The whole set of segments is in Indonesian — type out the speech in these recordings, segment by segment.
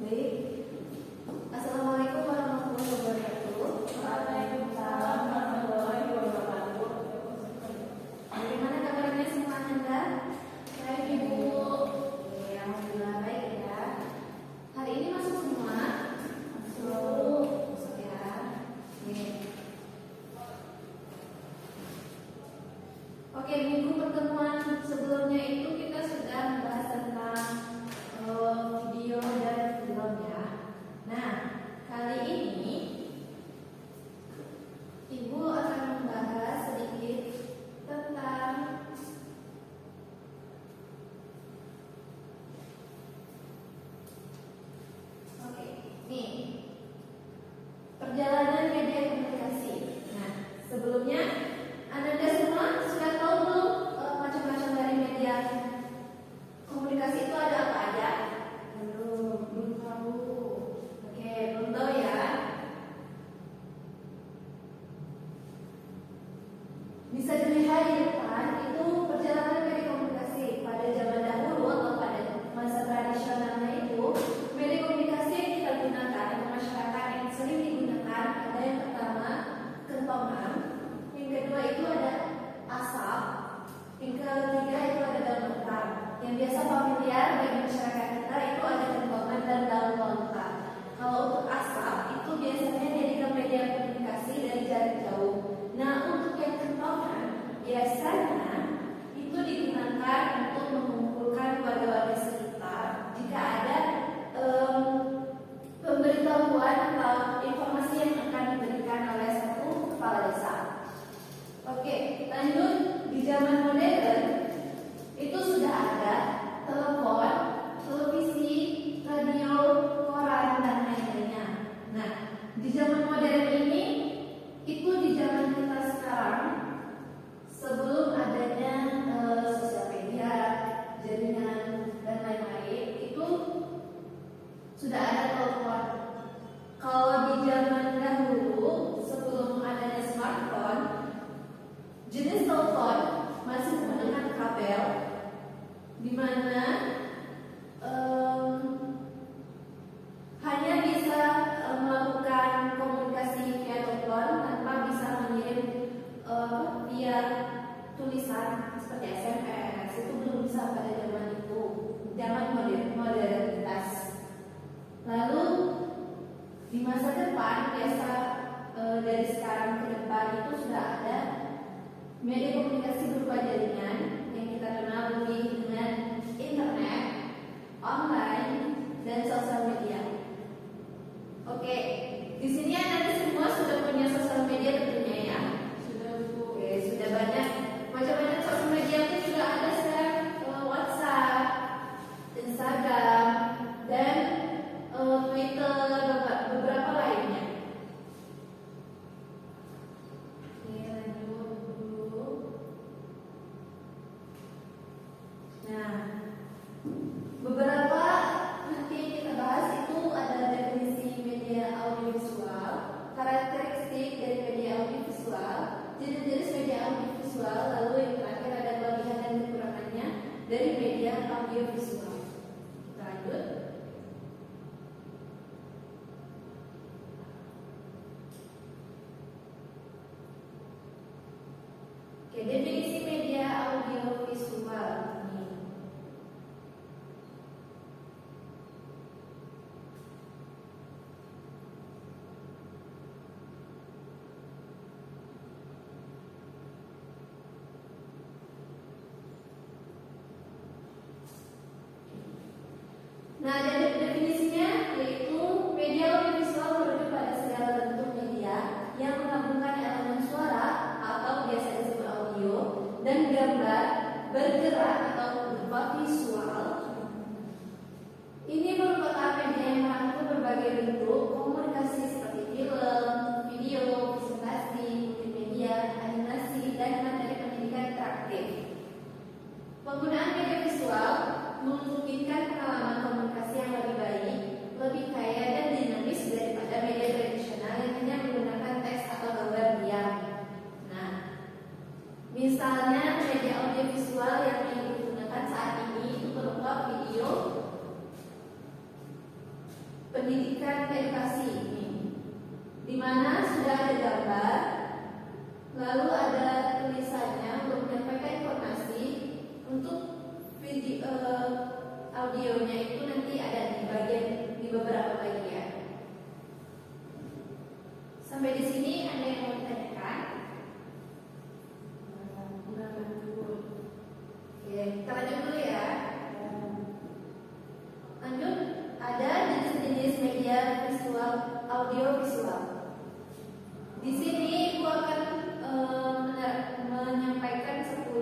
Baik. Assalamualaikum warahmatullahi wabarakatuh. Waalaikumsalam warahmatullahi wabarakatuh. Bagaimana kabarnya semua Anda? Baik Ibu. Oke, alhamdulillah baik ya. Hari ini masuk semua? Masuk ya. Oke, minggu pertemuan sebelumnya itu kita sudah membahas tentang video dan film ya. Nah, kali ini Ibu akan membahas sedikit tentang nih perjalanan media komunikasi. Nah, sebelumnya Anda semua sudah tahu belum macam-macam dari media komunikasi itu ada apa aja? Belum tahu. Oke, belum tahu ya. Bisa dilihat di depan itu perjalanan media komunikasi pada zaman dahulu atau pada masa tradisionalnya itu media komunikasi yang kita gunakan atau masyarakat yang sering digunakan ada yang pertama kentongan, yang kedua itu ada asap, yang ketiga itu ada daun lontar. Yang biasa familiar bagi masyarakat kita itu ada kentongan dan daun lontar. Kalau untuk asap itu biasanya dijadikan media komunikasi dari jarak jauh. Nah, untuk yang kentongan biasanya itu digunakan untuk mengumpulkan warga-warga sekitar jika ada pemberitahuan atau informasi yang akan diberikan oleh satu kepala desa. Oke, lanjut di zaman modern itu sudah ada telepon, televisi, radio, koran dan lain-lainnya. Nah, di zaman modern ini itu di zaman kita sekarang sebelum adanya sosial media, jaringan dan lain-lain itu sudah ada telepon. Kalau di zaman dahulu sebelum adanya smartphone, jenis telepon masih menggunakan kabel, di mana hanya bisa melakukan komunikasi via telepon tanpa bisa mengirim via tulisan seperti SMS. Itu belum bisa pada zaman itu, zaman modernitas. Lalu di masa depan biasa dari sekarang ke depan itu sudah ada media komunikasi berupa jaringan yang kita kenal lebih dengan internet, online, dan sosial media. Oke, di sini Anda semua sudah punya sosial media tentunya ya. Sudah Bu. Oke, sudah banyak macam-macam sosial media itu juga ada sekarang WhatsApp, Instagram, dan Twitter, beberapa lainnya. Oke, lanjut dulu. Nah, beberapa nanti yang kita bahas itu ada definisi media audiovisual, karakteristik dari media audiovisual, jenis-jenis media audiovisual, lalu yang terakhir ada kelebihan dan kekurangannya dari media audiovisual. Kita lanjut. Oke, definisi media audiovisual ini. Nah, definisinya yaitu media audiovisual merujuk pada segala bentuk media yang menggabungkan elemen suara atau biasa disebut audio dan gambar bergerak atau berupa visual. Ini merupakan media yang merangkum berbagai bentuk komunikasi seperti film, video, presentasi, multimedia, animasi, dan materi pendidikan interaktif. Penggunaan media visual memungkinkan pengalaman komunikasi yang lebih baik, lebih kaya dan dinamis daripada media tradisional yang hanya menggunakan teks atau gambar diam. Nah, misalnya media audiovisual yang digunakan saat ini itu berupa video pendidikan edukasi ini, di mana sudah ada gambar, lalu ada tulisannya untuk menyampaikan informasi. Untuk video audionya itu nanti ada di beberapa bagian. Sampai di sini ada yang mau ditanyakan? Oke, kita lanjut dulu ya. Lanjut, ada jenis-jenis media visual, audio visual. Di sini Ibu akan menyampaikan 10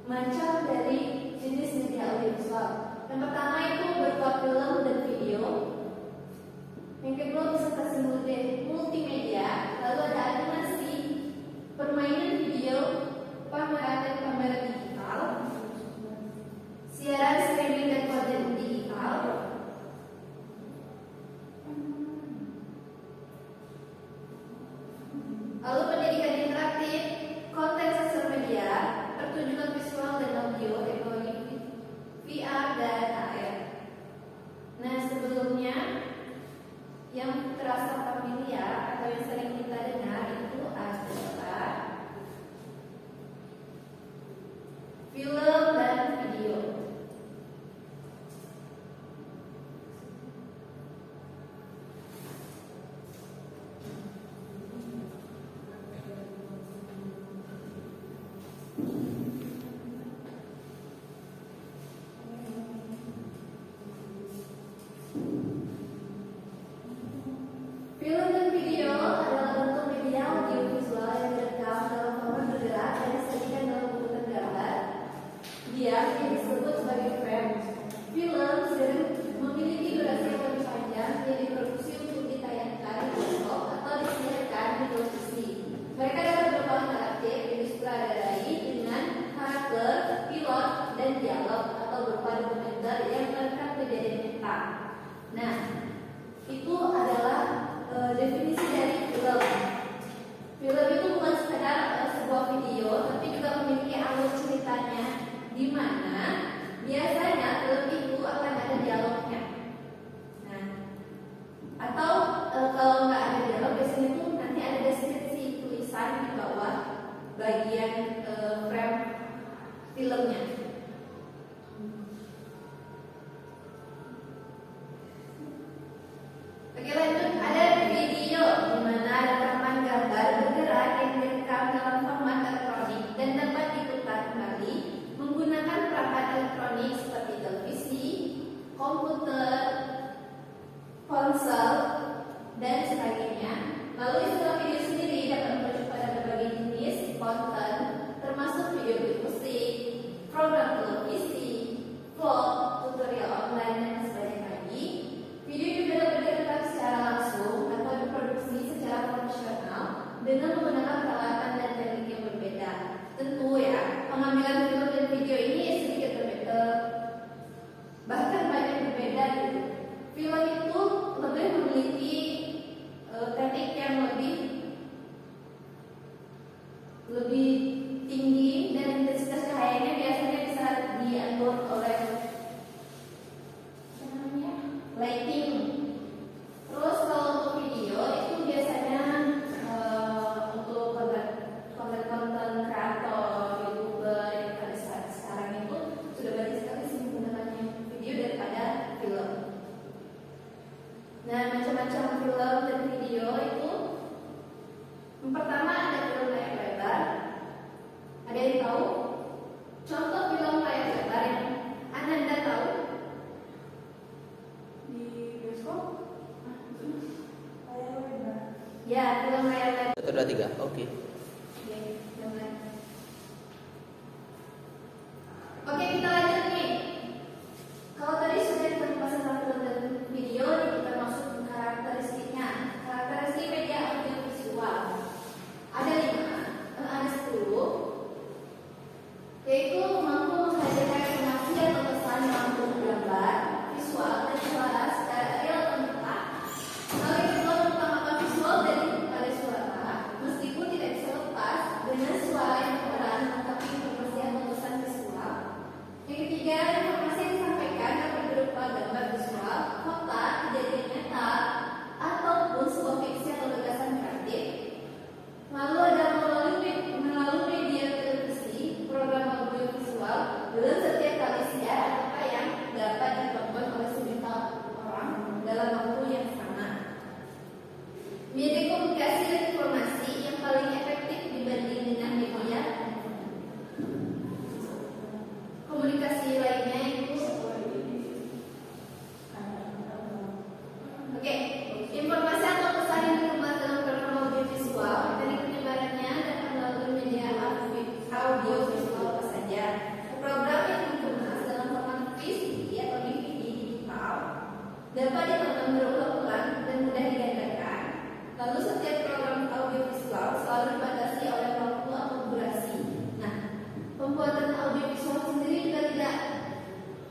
macam dari jenis media audio visual. Yang pertama itu berupa film dan video. Yang kedua presentasi multimedia, lalu ada animasi, permainan video, pameran dan pameran digital, siaran streaming dan konten digital, lalu pendidikan interaktif, konten sosial media, pertunjukan visual dan audio, teknologi VR dan AR. Nah, sebelumnya yang terasa familiar atau yang sering kita dengar itu adalah film dan video. Film dan video adalah bentuk media audiovisual yang direkam dalam format bergerak dan disajikan dalam bentuk gambar. Dia disebut sebagai frame. Film sering memiliki durasi yang lebih panjang, yang diproduksi untuk ditayangkan di bioskop atau disiarkan di televisi. Mereka dapat berupa interaktif yang disutradarai dengan karakter, pilot, dan dialog atau berupa dokumenter yang merekam kejadian nyata. Nah, itu adalah definisi dari film. Film itu bukan sekadar sebuah video, tapi juga memiliki alur ceritanya, di mana biasanya film itu akan ada dialognya. Nah, atau kalau nggak ada dialog, biasanya itu nanti ada deskripsi tulisan di bawah bagian frame filmnya. Oke, lanjut, ada video di mana ada rekaman gambar bergerak yang direkam dalam format elektronik dan dapat diputar kembali menggunakan perangkat elektronik seperti televisi, komputer, ponsel, dan sebagainya. Lalu istilah video sendiri dapat merujuk pada berbagai jenis konten, termasuk video klip musik, program televisi, vlog, tutorial online, dan sebagainya lagi. Video juga dapat direkam secara langsung atau diproduksi secara profesional dengan menggunakan peralatan dan teknik yang berbeda. Tentu ya, pengambilan film dan video ini sedikit berbeda, bahkan banyak berbeda gitu. Film itu lebih memiliki teknik yang lebih tinggi dan intensitas cahayanya biasanya bisa diatur oleh lighting. Terus kalau untuk video itu biasanya untuk konten-konten kreator, youtuber yang pada saat sekarang itu sudah banyak sekali sih menggunakan video daripada film. Nah, macam-macam film dan video itu, yang pertama ada film layar lebar. Ada yang tahu contoh film layar lebar yang Anda tahu? Ya, film layar lebar. 1, 2, 3, oke. Oke, kita lanjut nih. Kalau tadi sudah kita membahas tentang film dan video, nih kita masuk ke karakteristiknya. Karakteristik media audio visual ada 10, yaitu mampu menghadirkan informasi atau pesan mampu gambar, visual, dan suara secara real atau nyata. Hal ini kedua mengutamakan visual dari pada suara, meskipun tidak bisa ditonton berulang-ulang dan mudah digandakan. Lalu setiap program audiovisual selalu dibatasi oleh waktu atau durasi. Nah, pembuatan audiovisual sendiri juga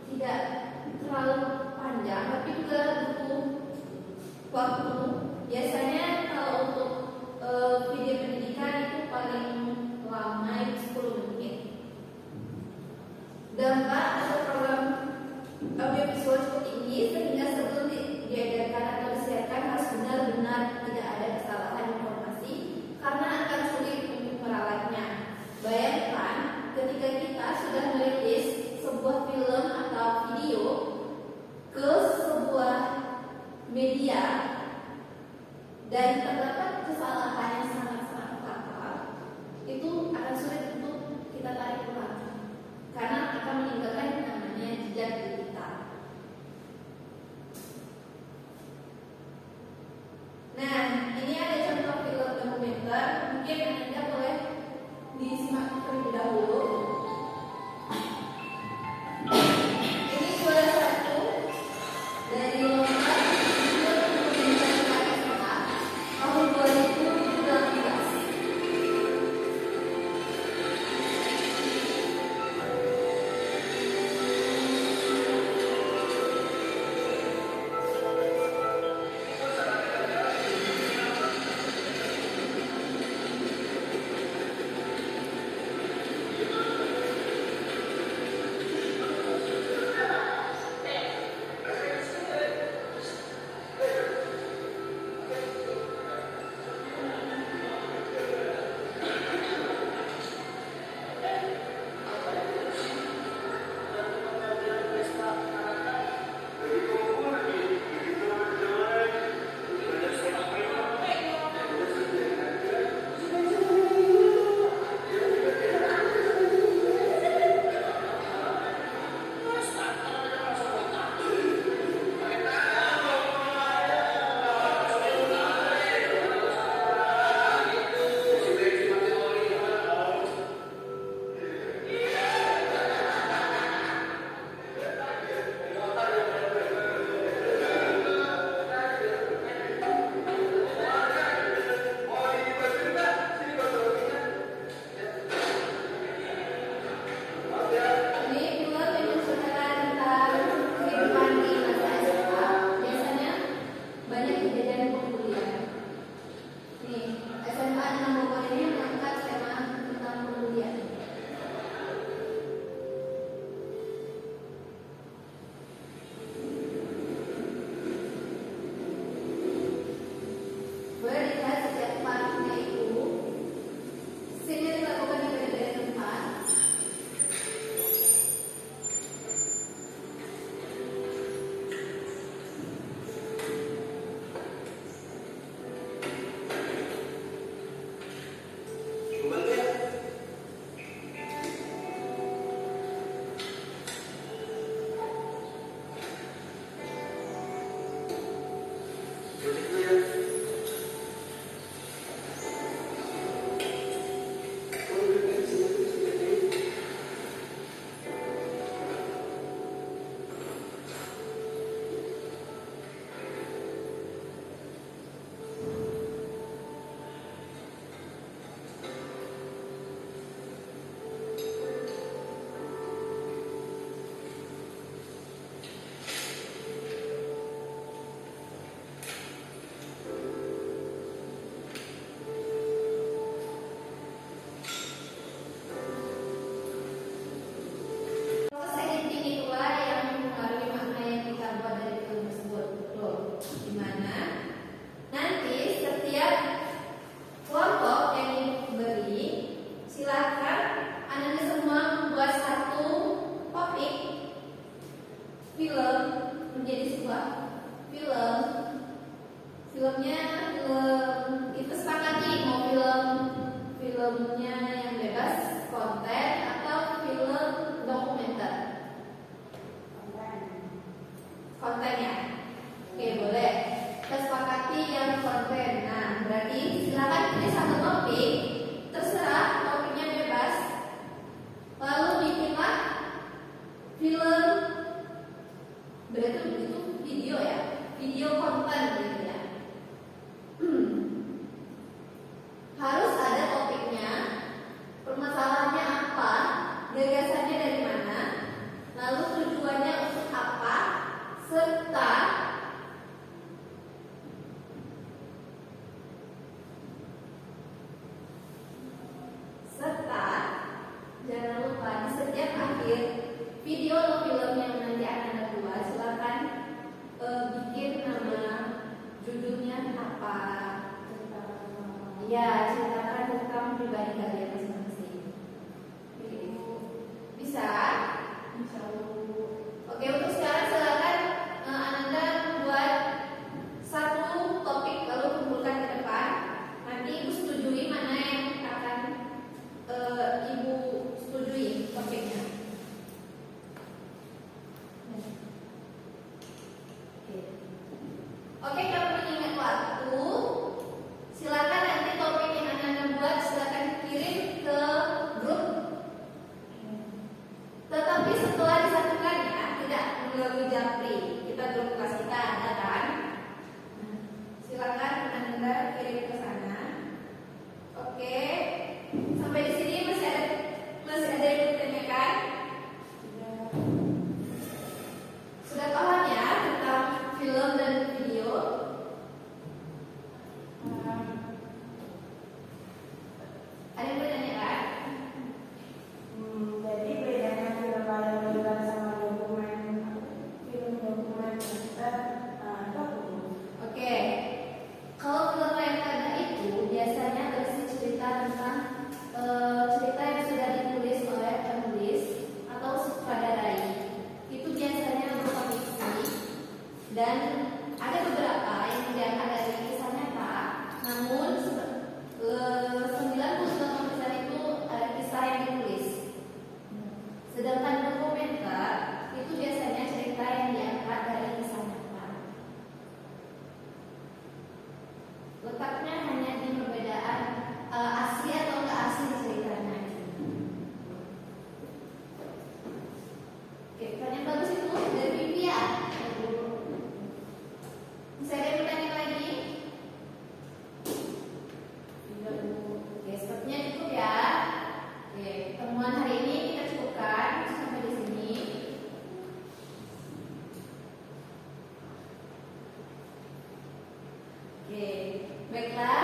tidak terlalu panjang, tapi juga butuh waktu. Biasanya kalau untuk video pendidikan itu paling lama itu 10 menit. Dampak atau program audiovisual cukup tinggi sehingga sebelum diedarkan atau disiarkan harus benar-benar tidak ada kesalahan informasi karena akan sulit untuk meralatnya. Bayangkan ketika kita sudah merilis sebuah film atau video ke sebuah media dan terdapat kesalahan yang sangat-sangat fatal, itu akan sulit untuk kita tarik ulang karena akan meninggalkan namanya jejak digital. Nah, ini ada contoh film dokumenter, mungkin Anda boleh disimak terlebih dahulu. Ini salah satu dari lomba film dokumenter KSA tahun 2018. kalian masing-masing. Oke. Bisa? Bisa Bu. Oke, untuk sekarang silakan Ananda membuat satu topik lalu kumpulkan ke depan. Nanti Ibu setujui mana yang akan Ibu setujui topiknya. Oke, kalau mengingat waktu, silakan nanti topik yang Ananda buat silakan kirim ke grup. Tetapi setelah disatukan ya, tidak melalui Japri. Kita grup kelas kita ada kan? Silakan Ananda kirim ke sana. Oke, sampai di sini masih ada yang ditanyakan? Sudah paham ya tentang film dan video? Ada yang bertanya kan? Jadi bedanya film layar lebar sama film dokumen kita apa Bu? Oke, kalau film layar lebar itu biasanya berisi cerita tentang cerita yang sudah ditulis oleh penulis atau sutradarai. Itu biasanya berupa fiksi dan ada beberapa yang diangkat dari kisah nyata. Namun 98% itu ada kisah yang ditulis. Sedangkan dokumenter itu biasanya cerita yang diangkat dari kisah nyata. Letaknya hanya di perbedaan asli atau nggak asli ceritanya. Oke, pertanyaan bagus itu dari Vivi ya. Bisa ada yang bertanya lagi? Tidak Bu. Oke, sepertinya cukup ya. Oke, pertemuan hari ini kita cukupkan sampai di sini. Oke, baiklah.